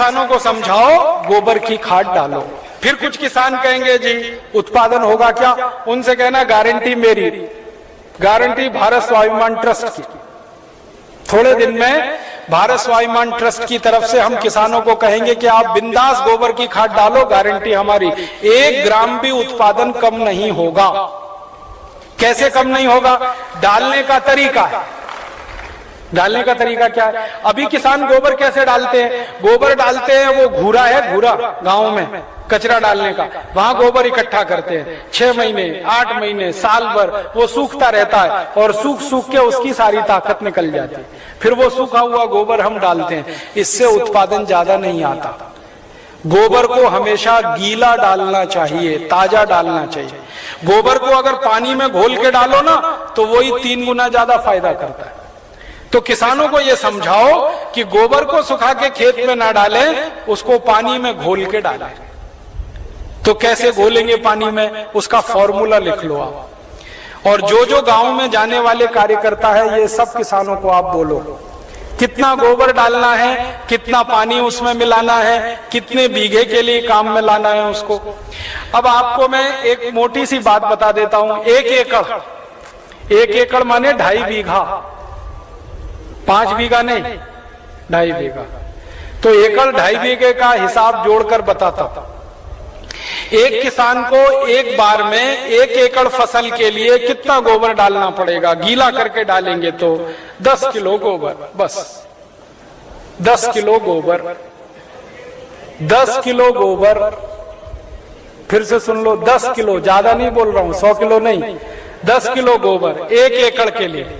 किसानों को समझाओ गोबर की खाद डालो। फिर कुछ किसान कहेंगे जी उत्पादन होगा क्या? उनसे कहना गारंटी मेरी, गारंटी भारत स्वाभिमान ट्रस्ट की। थोड़े दिन में भारत स्वाभिमान ट्रस्ट की तरफ से हम किसानों को कहेंगे कि आप बिंदास गोबर की खाद डालो, गारंटी हमारी, 1 ग्राम भी उत्पादन कम नहीं होगा। कैसे कम नहीं होगा? डालने का तरीका है। डालने का तरीका क्या है? अभी किसान गोबर कैसे डालते हैं? गोबर डालते हैं, वो घूरा है, घूरा गांव में कचरा डालने का, वहां गोबर इकट्ठा करते हैं। 6 महीने 8 महीने साल भर वो सूखता रहता है और सूख सूख के उसकी सारी ताकत निकल जाती है। फिर वो सूखा हुआ गोबर हम डालते हैं, इससे उत्पादन ज्यादा नहीं आता। गोबर को हमेशा गीला डालना चाहिए, ताजा डालना चाहिए। गोबर को अगर पानी में घोल के डालो ना तो वही 3 गुना ज्यादा फायदा करता है। तो किसानों को ये समझाओ कि गोबर को सुखा के खेत में ना डालें, उसको पानी में घोल के डालें। तो कैसे घोलेंगे पानी में? उसका फॉर्मूला लिख लो आप। और जो जो गांव में जाने वाले कार्यकर्ता है, ये सब किसानों को आप बोलो कितना गोबर डालना है, कितना पानी उसमें मिलाना है, कितने बीघे के लिए काम में लाना है उसको। अब आपको मैं एक मोटी सी बात बता देता हूं। 1 एकड़ माने 2.5 बीघा, 5 बीघा नहीं, 2.5 बीघा। तो एकड़ 2.5 बीघे का हिसाब जोड़कर बताता था। एक किसान को एक बार में 1 एकड़ फसल के लिए कितना गोबर डालना पड़ेगा? गीला करके डालेंगे तो 10 किलो गोबर, बस 10 किलो गोबर, 10 किलो गोबर। फिर से सुन लो, 10 किलो, ज्यादा नहीं बोल रहा हूं, 100 किलो नहीं, 10 किलो गोबर 1 एकड़ के लिए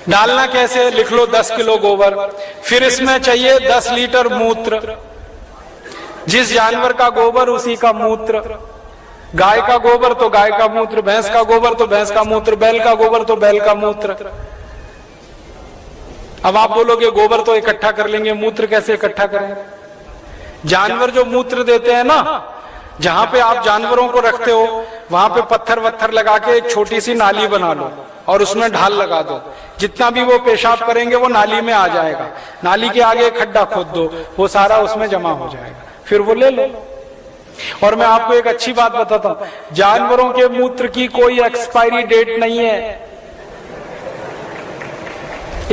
डालना। कैसे? लिख लो 10 किलो गोबर। फिर इसमें चाहिए 10 लीटर मूत्र। जिस जानवर का गोबर उसी का मूत्र। गाय का गोबर तो गाय का मूत्र, भैंस का गोबर तो भैंस का मूत्र, बैल का गोबर तो बैल का मूत्र। अब आप बोलोगे गोबर तो इकट्ठा कर लेंगे, मूत्र कैसे इकट्ठा करें? जानवर जो मूत्र देते हैं ना, जहां पे आप जानवरों को रखते हो वहां पे पत्थर वत्थर लगा के एक छोटी सी नाली बना लो और उसमें ढाल लगा दो। जितना भी वो पेशाब करेंगे वो नाली में आ जाएगा। नाली के आगे खड्डा खोद दो, वो सारा उसमें जमा हो जाएगा, फिर वो ले लो। और मैं आपको एक अच्छी बात बताता हूं, जानवरों के मूत्र की कोई एक्सपायरी डेट नहीं है।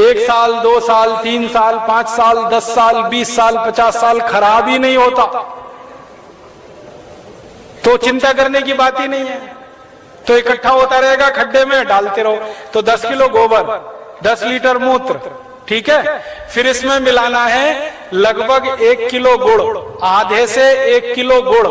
1 साल, 2 साल, 3 साल, 5 साल, 10 साल, 20 साल, 50 साल खराब ही नहीं होता। तो चिंता करने की बात ही नहीं है। तो इकट्ठा होता रहेगा, खड्डे में डालते रहो। तो 10 किलो गोबर, 10 लीटर मूत्र, ठीक है। फिर इसमें मिलाना है लगभग 1 किलो गुड़, आधे से 1 किलो गुड़।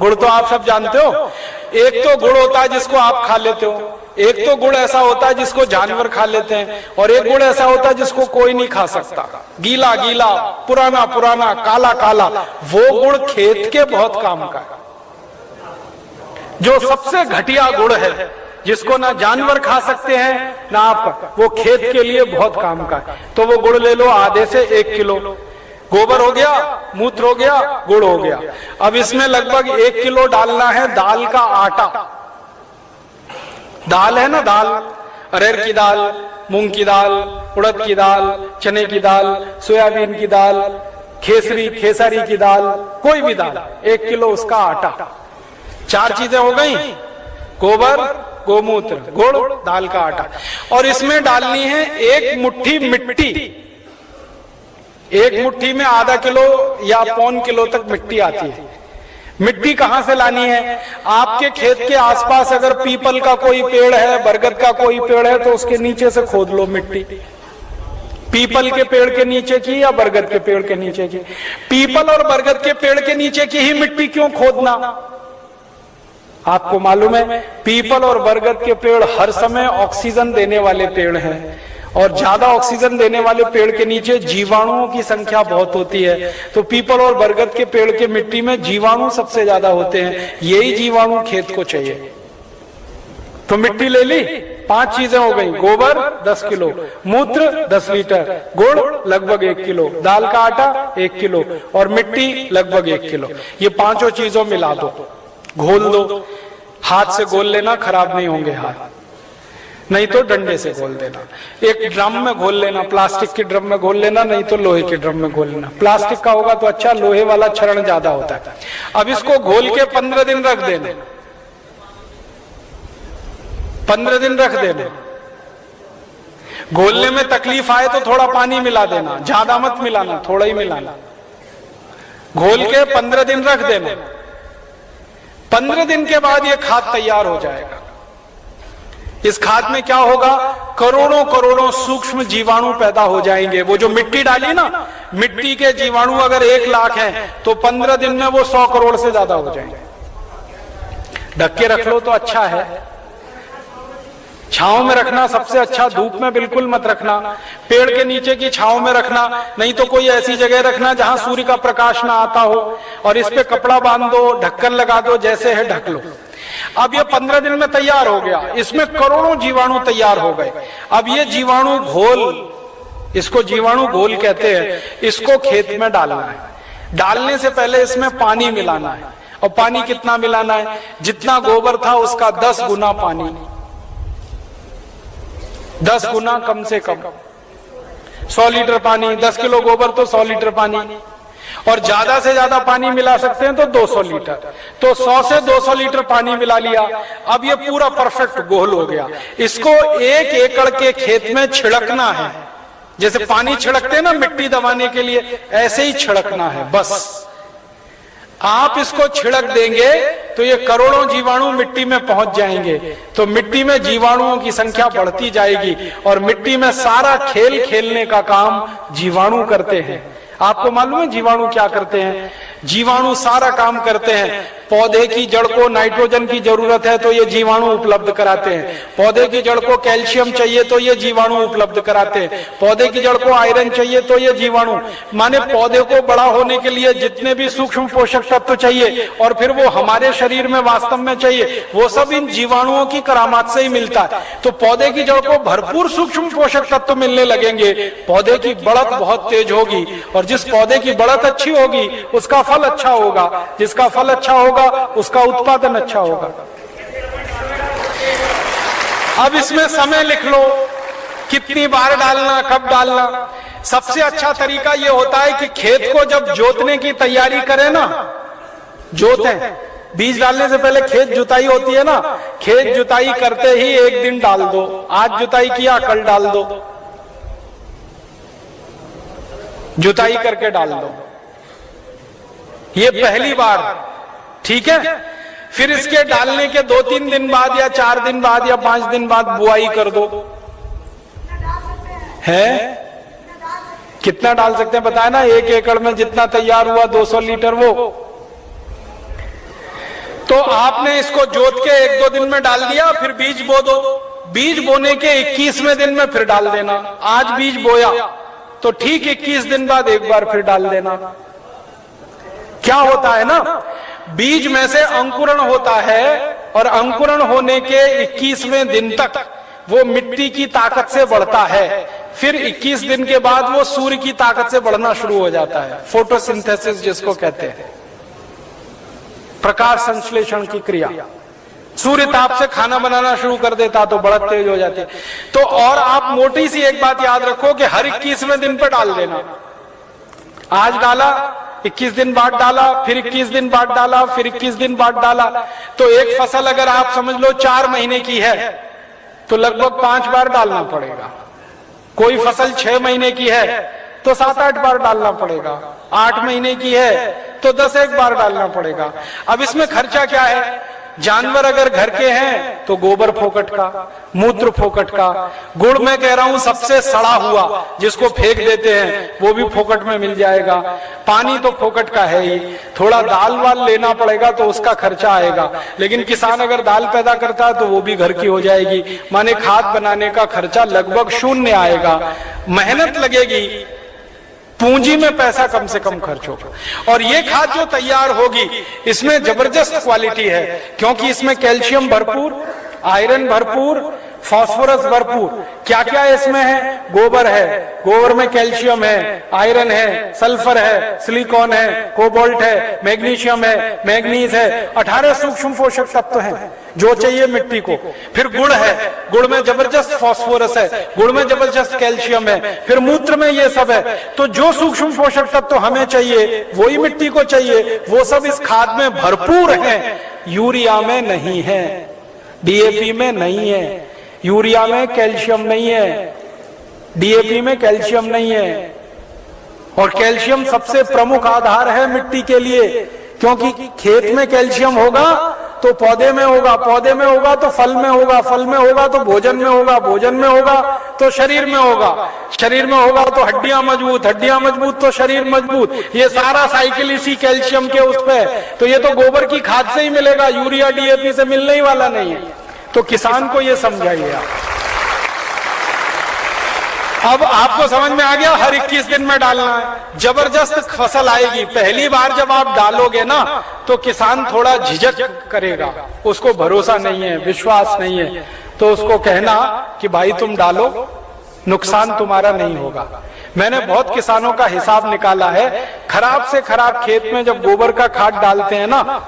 गुड़ तो आप सब जानते हो। एक तो गुड़ होता है जिसको आप खा लेते हो, एक तो गुड़ ऐसा होता है जिसको जानवर खा लेते हैं, और एक गुड़ ऐसा होता है जिसको कोई नहीं खा सकता। गीला गीला, पुराना पुराना, काला काला, वो गुड़ खेत के बहुत काम का है। जो सबसे घटिया गुड़ है, जिसको ना जानवर खा सकते हैं ना आप, वो खेत के लिए बहुत काम का है। तो वो गुड़ ले लो, आधे से 1 किलो। गोबर हो गया, मूत्र हो गया, गुड़ हो गया। अब इसमें लगभग 1 किलो डालना है दाल का आटा। दाल है ना, दाल, अरहर की दाल, मूंग की दाल, उड़द की दाल, चने की दाल, सोयाबीन की दाल, खेसारी की दाल, कोई भी दाल, 1 किलो उसका आटा। 4 चीजें हो गई, गोबर, गोमूत्र, गुड़, दाल का आटा। और इसमें डालनी है 1 मुट्ठी मिट्टी। 1 मुट्ठी में आधा किलो या 1.25 किलो तक मिट्टी आती है। मिट्टी कहां से लानी है? आपके खेत के आसपास अगर पीपल का कोई पेड़ है, बरगद का कोई पेड़ है, तो उसके नीचे से खोद लो मिट्टी। पीपल के पेड़ के नीचे की या बरगद के पेड़ के नीचे की? पीपल और बरगद के पेड़ के नीचे की ही मिट्टी क्यों खोदना? आपको मालूम है, पीपल और बरगद के पेड़ हर समय ऑक्सीजन देने वाले पेड़ हैं, और ज्यादा ऑक्सीजन देने वाले पेड़ के नीचे जीवाणुओं की संख्या बहुत होती है। तो पीपल और बरगद के पेड़ के मिट्टी में जीवाणु सबसे ज्यादा होते हैं। यही जीवाणु खेत को चाहिए। तो मिट्टी ले ली, 5 चीजें हो गई, गोबर 10 किलो, मूत्र 10 लीटर, गुड़ लगभग 1 किलो, दाल का आटा 1 किलो और मिट्टी लगभग 1 किलो। ये 5 चीजों मिला दो, घोल दो। हाथ से घोल लेना, खराब नहीं होंगे हाथ। नहीं तो डंडे से घोल देना। एक ड्रम में घोल लेना, प्लास्टिक के ड्रम में घोल लेना, नहीं तो लोहे के ड्रम में घोल लेना। प्लास्टिक का होगा तो अच्छा, लोहे वाला क्षरण ज्यादा होता है। अब इसको घोल के 15 दिन रख देना, 15 दिन रख देना। घोलने में तकलीफ आए तो थोड़ा पानी मिला देना, ज्यादा मत मिलाना, थोड़ा ही मिलाना। घोल के 15 दिन रख देना। 15 दिन के बाद ये खाद तैयार हो जाएगा। इस खाद में क्या होगा, करोड़ों करोड़ों सूक्ष्म जीवाणु पैदा हो जाएंगे। वो जो मिट्टी डाली ना, मिट्टी के जीवाणु अगर 1 लाख हैं तो 15 दिन में वो 100 करोड़ से ज्यादा हो जाएंगे। ढक के रख लो तो अच्छा है। छांव में रखना सबसे अच्छा, धूप में बिल्कुल मत रखना। पेड़ के नीचे की छांव में रखना, नहीं तो कोई ऐसी जगह रखना जहां सूर्य का प्रकाश ना आता हो, और इस पे कपड़ा बांध दो, ढक्कन लगा दो, जैसे है ढक लो। अब ये 15 दिन में तैयार हो गया, इसमें करोड़ों जीवाणु तैयार हो गए। अब ये जीवाणु घोल, इसको जीवाणु घोल कहते हैं, इसको खेत में डालना है। डालने से पहले इसमें पानी मिलाना है। और पानी कितना मिलाना है, जितना गोबर था उसका 10 गुना पानी, 10 गुना कम से कम। 100 लीटर पानी, 10 किलो गोबर तो 100 लीटर पानी, और ज्यादा से ज्यादा पानी मिला सकते हैं तो 200 लीटर। तो 100 से 200 लीटर पानी मिला लिया। अब ये पूरा परफेक्ट घोल हो गया। इसको 1 एकड़ के खेत में छिड़कना है। जैसे पानी छिड़कते हैं ना मिट्टी दबाने के लिए, ऐसे ही छिड़कना है बस। आप इसको छिड़क देंगे तो ये करोड़ों जीवाणु मिट्टी में पहुंच जाएंगे। तो मिट्टी में जीवाणुओं की संख्या बढ़ती जाएगी, और मिट्टी में सारा खेल खेलने का काम जीवाणु करते हैं। आपको मालूम है जीवाणु क्या करते हैं? जीवाणु सारा काम करते हैं। पौधे की जड़ को नाइट्रोजन की जरूरत है तो ये जीवाणु उपलब्ध कराते हैं। पौधे की जड़ को कैल्शियम चाहिए तो ये जीवाणु उपलब्ध कराते हैं। पौधे की जड़ को आयरन चाहिए तो ये जीवाणु, माने पौधे को बड़ा होने के लिए जितने भी सूक्ष्म पोषक तत्व चाहिए और फिर वो हमारे शरीर में वास्तव में चाहिए, वो सब इन जीवाणुओं की करामात से ही मिलता है। तो पौधे की जड़ को भरपूर सूक्ष्म पोषक तत्व मिलने लगेंगे, पौधे की बढ़त बहुत तेज होगी, और जिस पौधे की बढ़त अच्छी होगी उसका फल अच्छा होगा, जिसका फल अच्छा होगा उसका उत्पादन अच्छा होगा। अब इसमें समय लिख लो, कितनी बार डालना, कब डालना। सबसे अच्छा तरीका यह होता है कि खेत को जब जोतने की तैयारी करें ना, जोतें, बीज डालने से पहले खेत जुताई होती है ना, खेत जुताई करते ही 1 दिन डाल दो। आज जुताई किया, कल डाल दो, जुताई करके डाल दो। ये पहली बार, ठीक है। फिर इसके डालने के 2-3 दिन बाद या 4 दिन बाद या 5 दिन बाद बुआई कर दो। है कितना डाल सकते हैं बताया ना, 1 एकड़ में जितना तैयार हुआ 200 लीटर वो। तो आपने इसको जोत के 1-2 दिन में डाल दिया, फिर बीज बो दो। बीज बोने के 21वें दिन में फिर डाल देना। आज बीज बोया तो ठीक 21 दिन बाद एक बार फिर डाल देना। क्या होता है ना, बीज में से अंकुरण होता है, और अंकुरण होने के 21वें दिन तक वो मिट्टी की ताकत से बढ़ता है। फिर 21 दिन के बाद वो सूर्य की ताकत से बढ़ना शुरू हो जाता है, फोटोसिंथेसिस जिसको कहते हैं, प्रकाश संश्लेषण की क्रिया। सूर्य ताप से खाना बनाना शुरू कर देता तो बढ़त तेज हो जाती। तो और आप मोटी सी एक बात याद रखो कि हर 21वें दिन पर डाल देना। आज डाला, 21 दिन बाद डाला, फिर 21 दिन बाद डाला, फिर 21 दिन बाद डाला। तो एक फसल अगर आप समझ लो 4 महीने की है तो लगभग 5 बार डालना पड़ेगा। कोई फसल 6 महीने की है तो 7-8 बार डालना पड़ेगा। 8 महीने की है तो 10-1 बार डालना पड़ेगा। अब इसमें खर्चा क्या है? जानवर अगर घर के हैं तो गोबर फोकट का, मूत्र फोकट का, गुड़ मैं कह रहा हूं सबसे सड़ा हुआ जिसको फेंक देते हैं वो भी फोकट में मिल जाएगा। पानी तो फोकट का है ही, थोड़ा दाल वाल लेना पड़ेगा तो उसका खर्चा आएगा, लेकिन किसान अगर दाल पैदा करता है तो वो भी घर की हो जाएगी। माने खाद बनाने का खर्चा लगभग 0 आएगा। मेहनत लगेगी, पूंजी में पैसा कम से कम खर्च होगा। और ये खाद जो तैयार होगी इसमें जबरदस्त क्वालिटी है, क्योंकि इसमें कैल्शियम भरपूर, आयरन भरपूर, फास्फोरस भरपूर। क्या क्या इसमें है? गोबर है, गोबर में कैल्शियम है, आयरन है, सल्फर है, सिलिकॉन है, कोबाल्ट है, मैग्नीशियम है, मैग्नीज है, 18 सूक्ष्म पोषक तत्व हैं जो चाहिए मिट्टी को। फिर गुड़ है, गुड़ में जबरदस्त फास्फोरस है, गुड़ में जबरदस्त कैल्शियम है, फिर मूत्र में ये सब है। तो जो सूक्ष्म पोषक तत्व हमें चाहिए वही मिट्टी को चाहिए, वो सब इस खाद में भरपूर है। यूरिया में नहीं है, डीएपी में नहीं है, यूरिया में कैल्शियम नहीं है, डीएपी में कैल्शियम नहीं है। और कैल्शियम सबसे प्रमुख आधार है मिट्टी के लिए, क्योंकि खेत में कैल्शियम होगा तो पौधे में होगा, पौधे में होगा तो फल में होगा, फल में होगा तो भोजन में होगा, भोजन में होगा तो शरीर में होगा, शरीर में होगा तो हड्डियां मजबूत, हड्डियां मजबूत तो शरीर मजबूत। ये सारा साइकिल इसी कैल्शियम के उस पे। तो ये तो गोबर की खाद से ही मिलेगा, यूरिया डीएपी से मिलने ही वाला नहीं है। तो किसान को ये समझाइए आप। अब आपको समझ में आ गया, हर 21 दिन में डालना है, जबरदस्त फसल आएगी। पहली बार जब आप डालोगे ना तो किसान थोड़ा झिझक करेगा, उसको भरोसा नहीं है, विश्वास नहीं है, तो उसको कहना कि भाई तुम डालो, नुकसान तुम्हारा नहीं होगा। मैंने बहुत किसानों का हिसाब निकाला है, खराब से खराब खेत में जब गोबर का खाद डालते हैं ना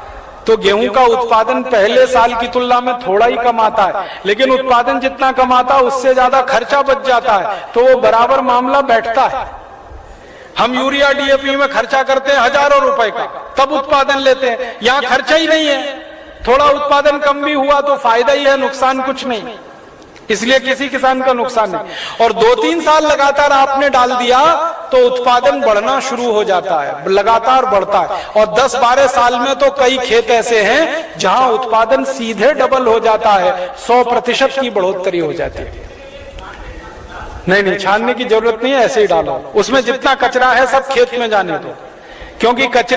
तो गेहूं का उत्पादन पहले साल की तुलना में थोड़ा ही कम आता है, लेकिन उत्पादन जितना कम आता है उससे ज्यादा खर्चा बच जाता है, तो वो बराबर मामला बैठता है। हम यूरिया डीएपी में खर्चा करते हैं हजारों रुपए का, तब उत्पादन लेते हैं। यहाँ खर्चा ही नहीं है, थोड़ा उत्पादन कम भी हुआ तो फायदा ही है, नुकसान कुछ नहीं, इसलिए किसी किसान का नुकसान नहीं। और 2-3 साल लगातार आपने डाल दिया तो उत्पादन बढ़ना शुरू हो जाता है, लगातार बढ़ता है। और 10-12 साल में तो कई खेत ऐसे हैं जहां उत्पादन सीधे डबल हो जाता है, 100% की बढ़ोतरी हो जाती है। नहीं, छानने की जरूरत नहीं है, ऐसे ही डालो, उसमें जितना कचरा है सब खेत में जाने दो, क्योंकि कचरे